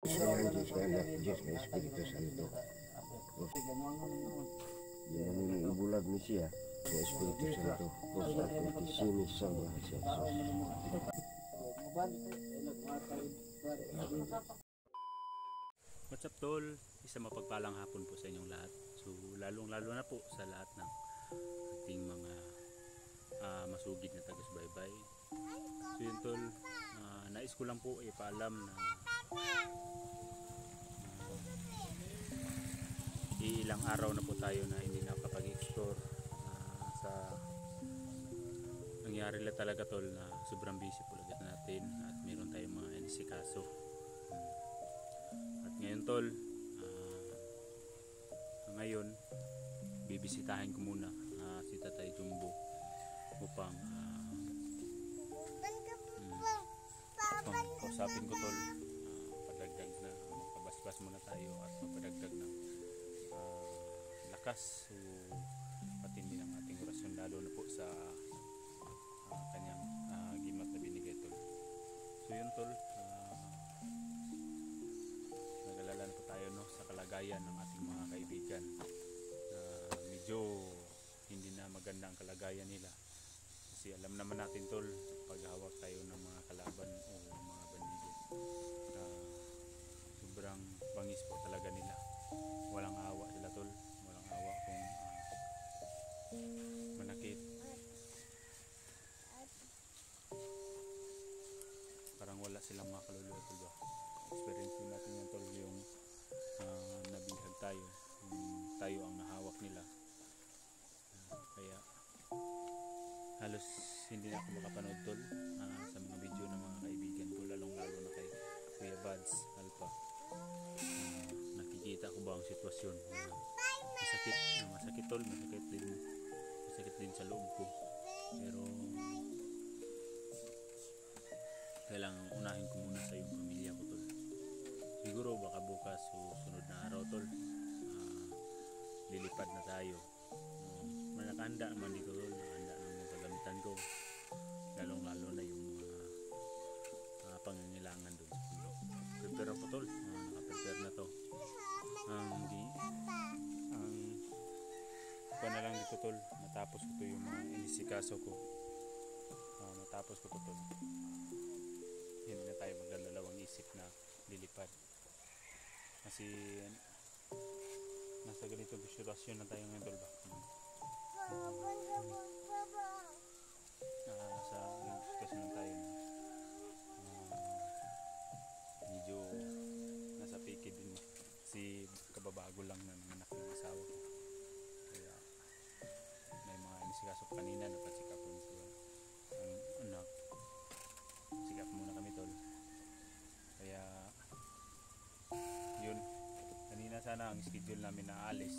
Siya ang Diyos na anak, Diyos na Espiritu Santo. Yan ang ibulag ni siya sa Espiritu Santo. Kos ako kisimi sama si Jesus. What's up tol? Isang mapagpalang hapon po sa inyong lahat. So lalong-lalo na po sa lahat ng ating mga masugid na taga-subaybay. So yun tol, nais ko lang po ipaalam na ilang araw na po tayo na hindi nakapag-explore sa nangyari lang talaga tol na sobrang busy po lagat natin at meron tayong mga inisikaso. At ngayon tol, ngayon bibisitahin ko muna si Tatay Jumbo upang kausapin ko tol, padagdag na makabasbas muna tayo at mapadagdag ng lakas so patindi ng ating orasyon lalo na po sa kanyang gimat na binigay tol. So yun tol, nag-alala na po tayo no, sa kalagayan ng ating mga kaibigan na medyo hindi na maganda ang kalagayan nila kasi alam naman natin tol paghawak tayo ng mga kalaban o mga bandido na sobrang bangis po talaga nila, walang awa sila tol, walang awa kung manakit, parang wala silang mga kaluluwa tol ba. Experience din natin yung tol yung nabihag tayo, tayo ang nahawak nila, kaya halos hindi na ako makapanood tol sa mga video ng mga kaibigan ko, lalong lalo na kay Kuya Bads Alpha. Nakikita ko ba ang sitwasyon masakit tol, masakit din sa loob ko, pero kailangan unahin ko muna sa yung pamilya ko tol. Siguro baka bukas o sunod na araw tol, lilipad na tayo. Nakahanda naman dito tol, nakahanda ng mga kagamitan ko, lalong lalo na yung mga pangangailangan doon sa pulo. Prepare ako tol, nakaprepare na to. Kuha na lang dito tol, matapos ko to yung mga inisikaso ko, matapos ko to tol, hindi na tayo magdadalawang isip na lilipad kasi nasa ganitong sitwasyon na tayo ngayon tol ba. Sa sitwasyon na tayo medyo nasa pikid din kasi kababago lang na nanganak ng asawa ko, kaya may mga inisikaso pa kanina na pasikapon sila ang anak, sikap muna kami tol, kaya yun, kanina sana ang schedule namin na alis.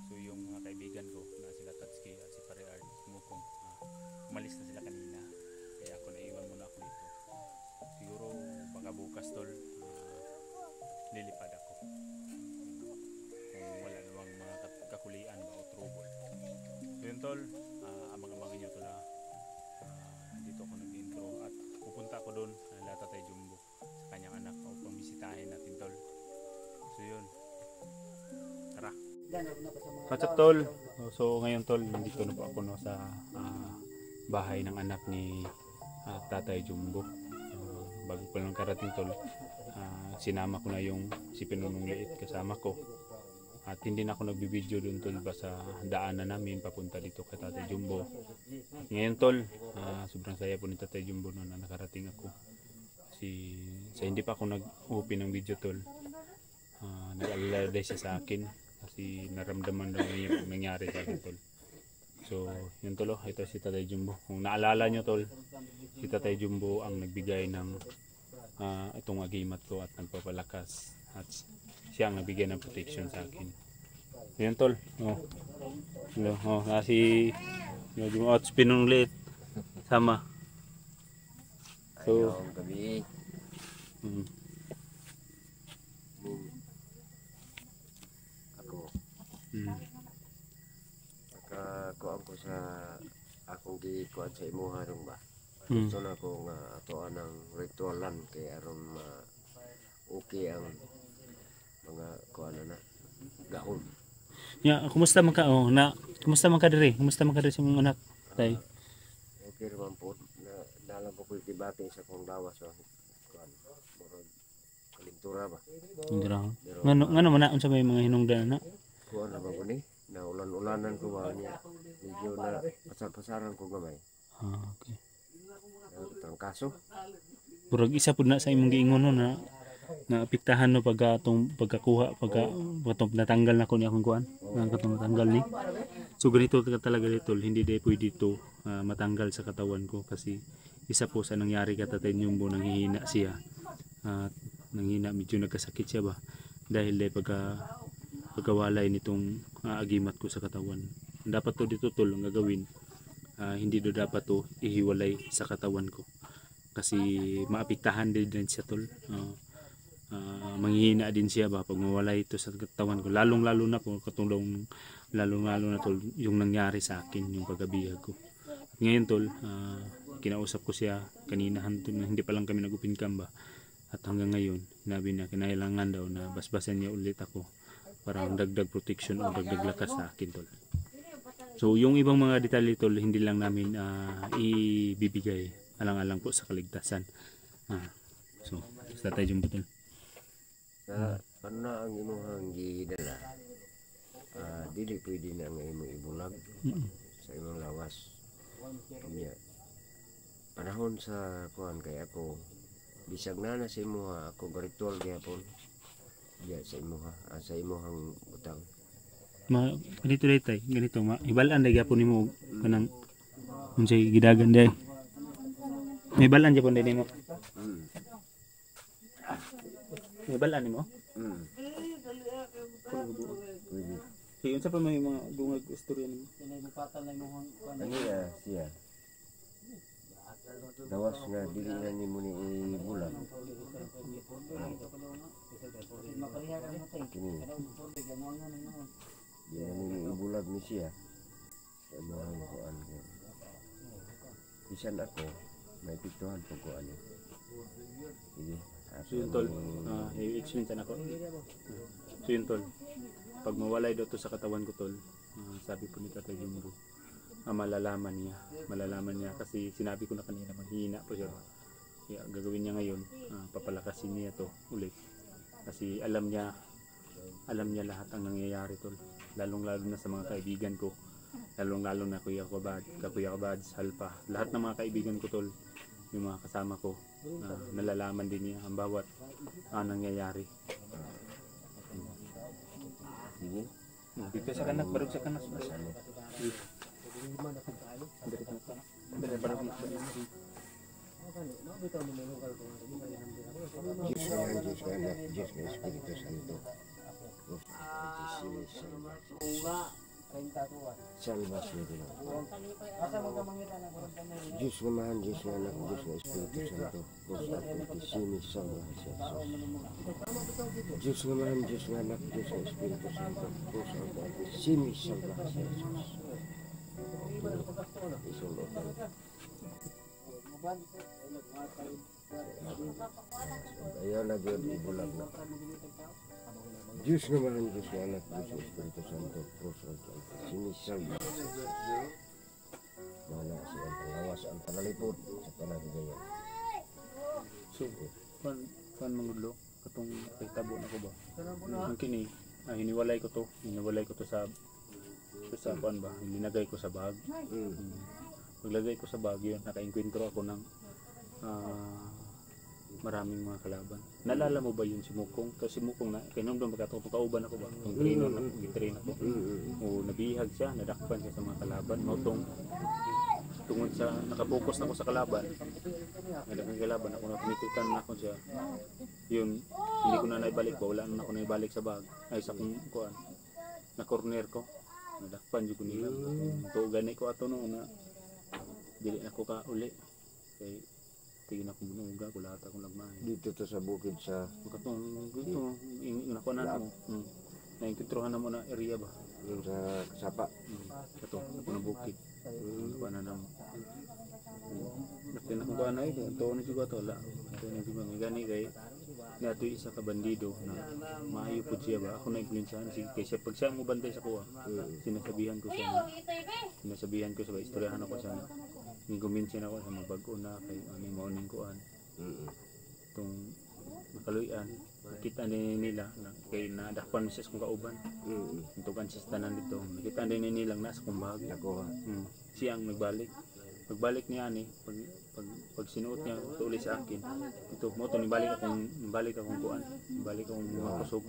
So yung mga kaibigan ko na sila Tatsuki at si Pare Art Mukong, umalis na sila kanina, kaya ako naiwan muna ako dito. Siguro baka bukas tol, lilipad ako kung wala namang mga kakulian ba o trouble. So yun tol, abang-abangan nyo to na dito ako nag-intro at pupunta ako doon kay Tatay Jumbo sa kanyang anak upang bisitahin natin tol. So yun, tara. What's up tol? So ngayon tol, nandito na po ako no, sa bahay ng anak ni Tatay Jumbo. Bago ko lang karating tol, sinama ko na yung si Pinunong Liit kasama ko. At hindi na ako nagbibideo doon tol ba sa daanan namin papunta dito kay Tatay Jumbo. At ngayon tol, sobrang saya po ni Tatay Jumbo no, na nakarating ako. Kasi sa hindi pa ako nag-open ng video tol, nag-alala siya sa akin kasi naramdaman daw niya ang nangyari sa akin tol. So yun tol, ito si Tatay Jumbo. Kung naalala nyo tol, si Tatay Jumbo ang nagbigay ng itong agimat ko at nagpapalakas, at siya ang nagbigay ng protection sa akin. Yun tol, hello, si Jumbo at Pinunong Liit sama. So Ayong gabi. Ako nakakuan ko sa akong gikuan sa imuha ron ba. Gusto na ko nga atoan ng ritualan kay aron malaki ang mga kuan na gahon. Ya, kumusta man ka kumusta man ka diri? Kumusta man ka diri sa imong anak? Tay. Okay naman po na dalang ko ko'y tibati sa kong lawas so kuan murag kalintura ba. Indra. Ngano man na unsa may mga hinungdan na? Kuan na ba ko ni na ulan-ulanan ko ba niya. Medyo na pasar-pasaran ko gamay. Okay. Trangkaso. Murag isa pud na sa imong giingon no na naapektahan no pagkakuha pagkatong natanggal na ko ni akong kuan katong natanggal ni so ganito talaga dito hindi day pwede dito matanggal sa katawan ko kasi isa po sa nangyari katatay Nyumbo nanghihina siya at nanghina medyo nagkasakit siya ba dahil day pagkawalay nitong agimat ko sa katawan dapat to dito tol ang gagawin hindi do dapat to ihiwalay sa katawan ko kasi maapektahan din siya tol manghihina din siya ba pag mawala ito sa katawan ko lalong lalo na po katulong lalong lalo na tol yung nangyari sa akin yung pagkabihag ko at ngayon tol kinausap ko siya kanina hindi pa lang kami nag-upinkam ba at hanggang ngayon sinabi niya kinailangan daw na basbasan niya ulit ako para dagdag protection o dagdag lakas sa akin tol so yung ibang mga detalye tol hindi lang namin ibibigay alang-alang po sa kaligtasan so basta tayo dyan po tol Ano na ang imuhang gidala? Dili pwede na ang imong ibulag sa imong lawas. Kanya panahon sa kuan kay ako bisag na sa imuha ako ritual gyapon. Diya sa imuha sa imuhang utang. Ganito day ganito ibalan day gyapon nimo kanang unsay gidagan day. May balan gyapon day nimo. May balaan nimo? Pwede. Sige, unsa pa may mga dungag istorya nimo? Ano siya? Dawas nga dili na nimo ni ibulag. Kini. Di na nimo ibulag ni siya. Sa mga kuan ko. Bisan ako may pituhan po ko ano. Sige. So yun tol, i-explain sa nako. So yun tol, pag mawalay daw to sa katawan ko tol, sabi po ni Tatay Jumbo, malalaman niya kasi sinabi ko na kanina maghihina po siya. Kaya gagawin niya ngayon, papalakasin niya to ulit. Kasi alam niya lahat ang nangyayari tol. Lalong-lalo na sa mga kaibigan ko. Lalong-lalo na Kuya Kabad, Salpa. Lahat ng mga kaibigan ko tol, yung mga kasama ko, nalalaman din niya ang bawat nangyayari. Sige. Dito sa kanak, barog sa kanak. Diyos na yan, Diyos na anak, Diyos na Espiritu Santo. Salvas na din. Diyos na mahan, Diyos na anak, Diyos na Espiritu Santo. Diyos na Pagkisimis, salvas siya. Diyos na mahan, Diyos na anak, Diyos na Espiritu Santo. Diyos na Pagkisimis, salvas siya. Isulot. Ayaw na Diyos, ibulag na. Diyos na mahan, Diyos na anak, Diyos na Espiritu Santo. Diyos na Pagkisimis, salvas siya. Mana siya ang pangawas, ang panalipod sa panagigaya. So, kan mangudlo katong tabo na ko ba? Ang kini hiniwalay ko to sa kuan ba? Linagay ko sa bag. Paglagay ko sa bag yun, naka-encuentro ako ng maraming mga kalaban. Nalala mo ba yun si Mukong? Kasi si Mukong na kinumdum kauban ako ba? Kung train ako. O nabihag siya, nadakpan siya sa mga kalaban. Notong tungod sa nakapokus na ako sa kalaban. Nagdagang kalaban ako na pinitukan na ako siya. Yun, hindi ko na naibalik ba? Wala na ako naibalik sa bag. Ay sa kung kuan. Na corner ko. Nadakpan jud ko nila. To gani ko ato no na dili na ko ka uli. Kay tingin ako munuga ko lahat akong lagmay. Dito to sa bukid sa Katong dito inako na mo. Nainkitrohan na mo na area ba? yung sa sapa. Kato ako na bukid. Kuan na mo. Natin ako kuan ay to na juga to la. To na juga may gani kay Dato isa ka bandido na maayo po siya ba? Ako na influensyahan sige kay siya pag siya mo bantay sa kuha. Sinasabihan ko siya na, sinasabihan ko sa istoryahan ako siya na guminsin ako sa mabago na kay ano mo ning kuan. Tong makaluyan nakita din nila na kay nadakpan siya sa kong kauban. Tugan siya sa tanan dito. Nakita din nila na sa kong bahagi. Siya ang nagbalik. Pagbalik niya ni pag sinuot niya tuloy sa akin. Ito mo to nibalik akong kuan. Nibalik akong mga kusog.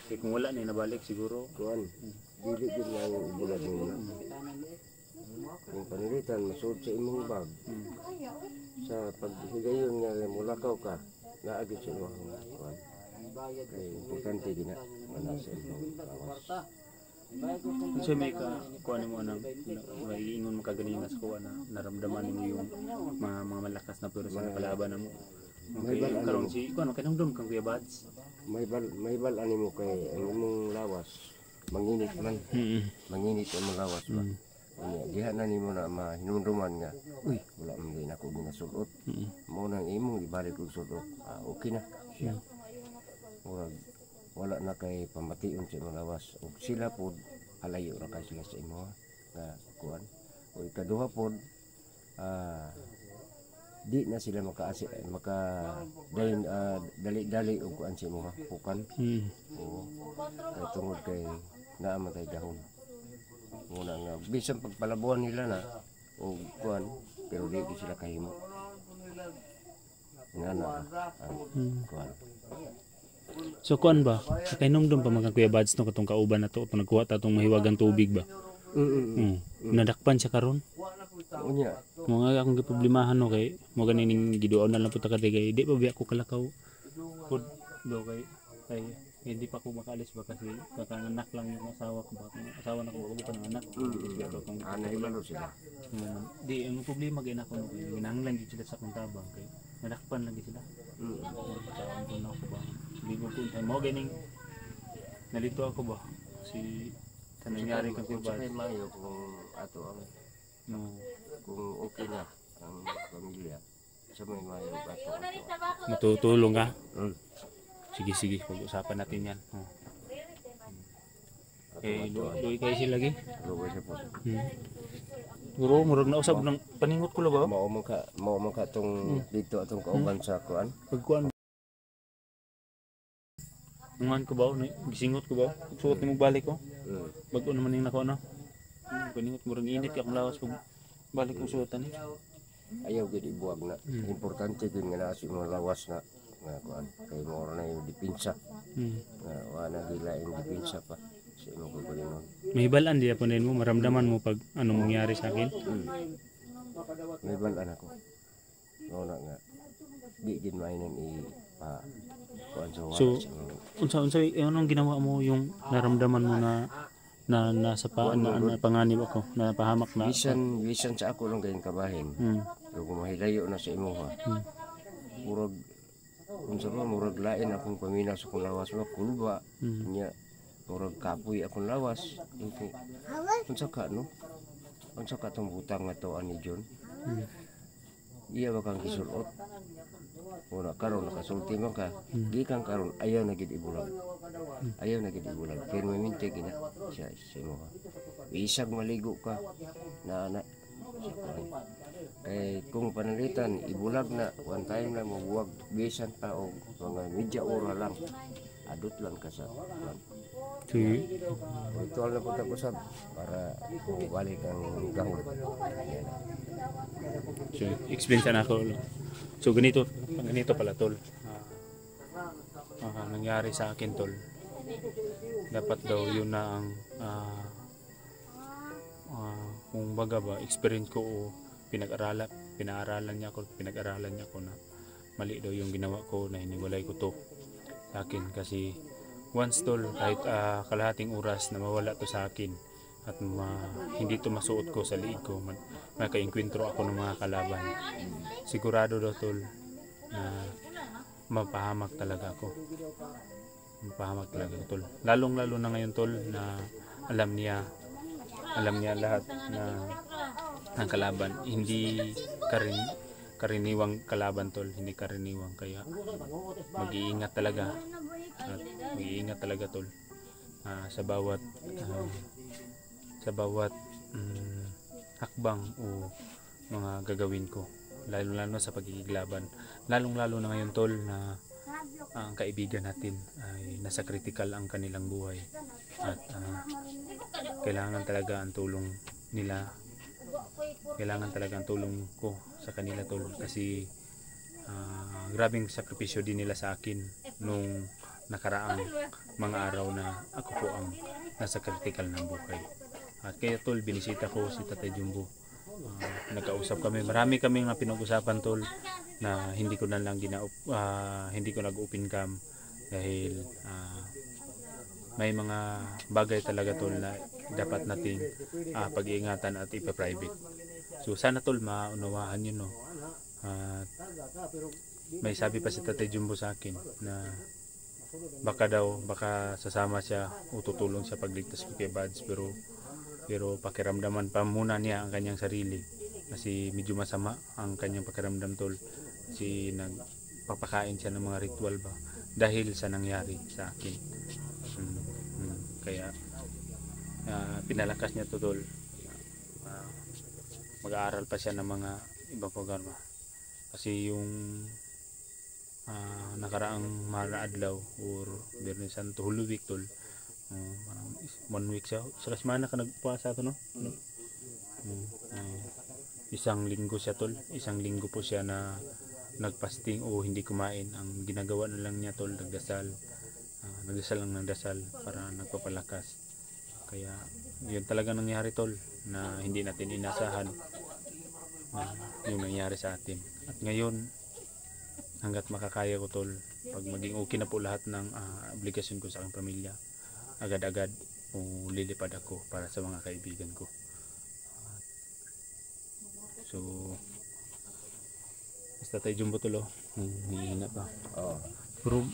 Kaya kung wala na nabalik siguro Kuan, dili gid nga yung ibulag mo na. Yung panilitan, masuot sa imong bag. Sa paghigayon nga mulakaw ka, naagit sa imong kuan. Kaya importante gina, mana sa imong lawas. kasi may ka kuan mo nang may ingon makaganina sa kuan na naramdaman mo yung mga malakas na pero sa kalaban mo. Okay, karon si kuan kanang kang Kuya Bads. May bal ani mo kay ang imong lawas manginit man. Manginit ang imong lawas ba. Diha na nimo na mahinumduman nga. Uy, wala man din ako ginasuot. Mo nang imong ibalik og suot. Okay na siya. Wala na kay pamation sa imong lawas. Ug sila pod alayo ra kay sila sa imo nga kuan. O ikaduha pod di na sila maka dayon dali-dali og kuan sa imo pukan. Oo. Kay tungod kay naa man tay dahon. Muna nga bisan pagpalabuhan nila na og kuan pero di sila kahimo. Nga na kuan. So kuan ba? Kay numdum pa mga Kuya Bads no katong kauban na to nagkuha ta tong mahiwagang tubig ba? Nadakpan siya karon. Unya. Mga akong giproblemahan no kay mo ganing giduon na lang po ta kay di pa biya ko kalakaw. Pud do kay hindi pa ko makaalis ba kasi kakanak lang yung asawa ko ba. Asawa na ko ba pa ng anak. Nahibalo sila. Di ang problema gay nako no kay ginahanglan gid sila sa akong tabang kay nadakpan lagi sila. Tawag ko na ako ba. Hindi ko kung mo ganing nalito ako ba si sa nangyari kang Kuya Bads. Kay mayo kung ato ang kung okay na ang pamilya sa may mayo ato. Matutulong ka? Sige, pag-usapan natin yan. Doy kayo sila lagi? Lugoy sa po. Guro, murag na usab ng paningot ko ba? Mao man ka tong dito atong kauban sa kuan. Pagkuan. Nungan ko ba? Gisingot ko ba? Suot ni mo balik ko? Bago naman yung nako ano? Paningot murag init ka kung lawas pag balik ko suotan ni. Ayaw gid ibuwag na. Importante gid nga naa sa imong lawas na nga kuan kay mo na yung dipinsa. Wala gilaing dipinsa pa sa imong kagalingon. May balaan di po mo maramdaman mo pag ano mangyari sa akin. May balaan ako. Wala nga di gid mainan kuan sa wala. So unsa anong ginawa mo yung naramdaman mo na nasa na panganib ako na pahamak na bisan sa ako lang kayong kabahin. Pero kung mahilayo na sa imo ha. Murag unsa ba murag lain akong paminaw sa kong lawas mo kulba nya murag kapoy akong lawas unsa ka no unsa ka tong butang nga to ani John iya ba kang gisulot ora karon nakasulti man ka gikan karon ayaw na gid ibulag kay maminti gina siya mo isag maligo ka na kay kung panalitan ibulag na one time na mabuwag bisan pa og mga media ora lang adot lang ka sa ritual na punta ko sa para balik ang gahol. So explain na ako. So ganito pala tol. Nangyari sa akin tol. Dapat daw yun na ang kung baga ba experience ko o pinag-aralan niya ako na mali daw yung ginawa ko na hiniwalay ko to sa akin kasi once tol kahit kalahating oras na mawala to sa akin at hindi to masuot ko sa liig ko maka-enkwentro ako ng mga kalaban sigurado daw tol na mapahamak talaga ako tol lalong lalo na ngayon tol na alam niya lahat na ang kalaban hindi ka rin karaniwang kalaban tol, hindi karaniwang, kaya mag-iingat talaga at mag-iingat talaga tol sa bawat ah, sa bawat hakbang o mga gagawin ko, lalo sa pagkikiglaban, lalong-lalo na ngayon tol na ang kaibigan natin ay nasa critical ang kanilang buhay at kailangan talaga ang tulong nila, kailangan talaga ang tulong ko sa kanila tol, kasi grabing sakripisyo din nila sa akin nung nakaraang mga araw na ako po ang nasa critical ng buhay. At kaya tol, binisita ko si Tatay Jumbo. Nagkausap kami, marami kaming pinag-usapan tol na hindi ko na lang hindi ko nag-open cam dahil may mga bagay talaga tol na dapat nating pag-iingatan at ipa-private. So sana tol maunawaan yun, no. At may sabi pa si Tatay Jumbo sa akin na baka sasama siya o tutulong sa pagligtas ko kay Bads, pero pakiramdaman pa muna niya ang kanyang sarili kasi medyo masama ang kanyang pakiramdam tol, kasi nagpapakain siya ng mga ritual ba dahil sa nangyari sa akin. Kaya pinalakas niya to tol, mag-aaral pa siya ng mga ibang programa kasi yung nakaraang adlaw or Biyernes Santo, Holy Week tol, parang 1 week siya sa semana ka nagpuasa to, no? Isang linggo siya tol, isang linggo po siya na nagpasting o hindi kumain. Ang ginagawa na lang niya tol, nagdasal lang ng dasal para nagpapalakas. Kaya yun talaga nangyari tol, na hindi natin inasahan yung nangyari sa atin. At ngayon hanggat makakaya ko tol, pag maging okay na po lahat ng obligasyon ko sa aking pamilya, agad-agad o lilipad ako para sa mga kaibigan ko. So basta Tatay Jumbo tol, hihina pa. Pero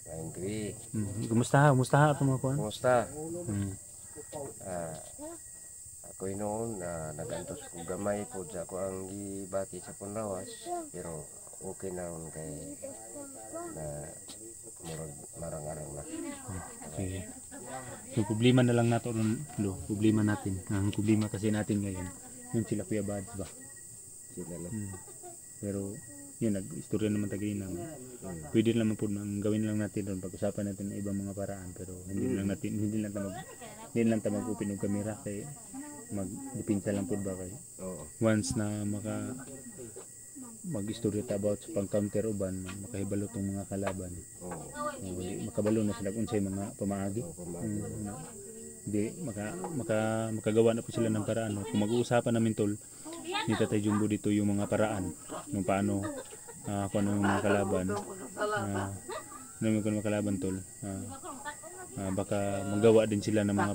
Angry. Kumusta ato mga kuan? Kumusta? Ako noon nagantos ko gamay po sa ako ang gibati sa punlawas, pero okay na kay na marang-arang na. Okay. So problema na lang nato problema natin. Ang problema kasi natin ngayon, yung sila Kuya Bads ba? Sila lang. Pero yun, nag-istorya naman tayo na pwede naman po nang gawin lang natin doon, pag-usapan natin ng ibang mga paraan, pero hindi lang tayo mag-open ng camera kay mag-dipinsa lang po ba kay once na mag-istorya ta about sa pang-counter uban, makahibalo tong mga kalaban. Makabalo na sila kung sa mga pamaagi. Hindi makagawa na po sila ng paraan. Kung mag-uusapan namin tol ni Tatay Jumbo dito yung mga paraan kung paano kung ano yung mga kalaban tol, baka magawa din sila ng mga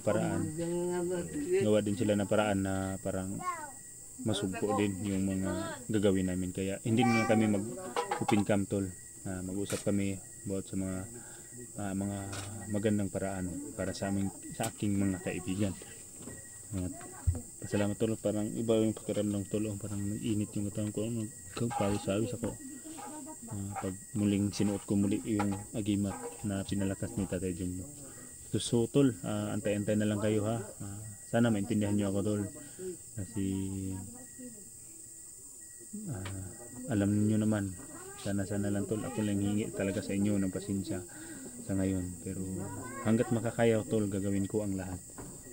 paraan na parang masugpo din yung mga gagawin namin. Kaya hindi na kami mag-open cam tol, mag-usap kami about sa mga magandang paraan para sa aking mga kaibigan. At pasalamat tol, parang iba yung pakiramdam tol, parang nag-init yung katawan ko, nagpawis-awis ako pag muling sinuot ko muli yung agimat na pinalakas ni Tatay Jumbo. So tol, antay-antay na lang kayo ha. Sana maintindihan nyo ako tol, kasi alam niyo naman, sana lang tol, ako lang hingi talaga sa inyo ng pasensya sa ngayon, pero hanggat makakaya tol, gagawin ko ang lahat.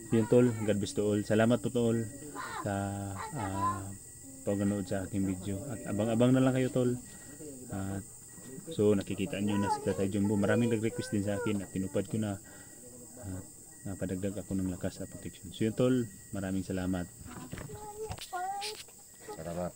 Yun tol, God bless to all. Salamat po tol sa paganood sa aking video, at abang-abang na lang kayo tol. So nakikita nyo na si Tatay Jumbo, maraming nag-request din sa akin at tinupad ko na, napadagdag ako ng lakas sa protection. So yun tol, maraming salamat. Salamat.